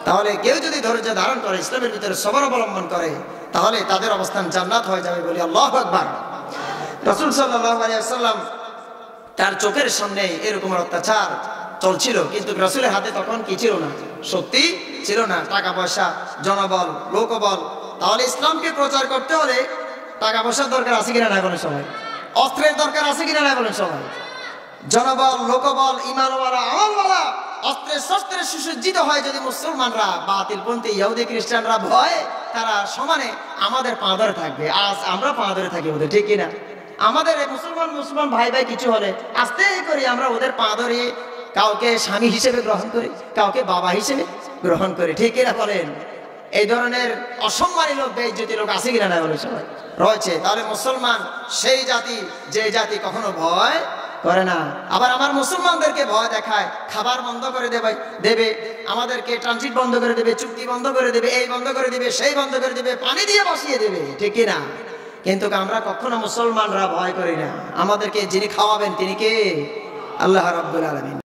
S1: তাহলে কেউ যদি ধৈর্য ধারণ করে, ইসলামের ভিতরে সবর অবলম্বন করে, তাহলে তাদের অবস্থান জান্নাত হয়ে যাবে বলি আল্লাহু আকবার। রাসূল সাল্লাল্লাহু আলাইহি ওয়াসাল্লাম তার চোখের সামনে এরকম অত্যাচার চলছিল, কিন্তু রাসূলের হাতে তখন কি ছিল না? শক্তি ছিল না, টাকা পয়সা, জনবল, লোকবল। তাহলে ইসলামকে প্রচার করতে হলে টাকা পয়সার দরকার আছে কিনা না বলেন সবাই? অস্ত্রের দরকার আছে কিনা না বলেন সবাই? জনবল, লোকবল, ইমানওয়ালা, আমলওয়ালা, অস্ত্রে শস্ত্রে সুসজ্জিত হয় যদি মুসলমানরা, বাতিলপন্থী ইহুদি খ্রিস্টানরা ভয় তারা সমানে আমাদের পা ধরে থাকবে। আজ আমরা পা ধরে থাকি ওদের, ঠিক কিনা? আমাদের মুসলমান ভাই ভাই কিছু হলে আস্তে করে আমরা ওদের পা ধরে, কাউকে স্বামী হিসেবে গ্রহণ করি, কাউকে বাবা হিসেবে গ্রহণ করি, ঠিক কিনা বলেন? এই ধরনের অসম্মানী লোক, বেইজ্জতি লোক আছে কিনা না বলে সবাই রয়েছে। তাহলে মুসলমান সেই জাতি যে জাতি কখনো ভয় করে না। আবার আমার মুসলমানদেরকে ভয় দেখায়, খাবার বন্ধ করে দেবে, আমাদেরকে ট্রানজিট বন্ধ করে দেবে, চুক্তি বন্ধ করে দেবে, এই বন্ধ করে দেবে, সেই বন্ধ করে দেবে, পানি দিয়ে বসিয়ে দেবে, ঠিক কিনা? কিন্তু আমরা কখনো মুসলমানরা ভয় করি না। আমাদেরকে যিনি খাওয়াবেন তিনি কে? আল্লাহ রাব্বুল আলামিন।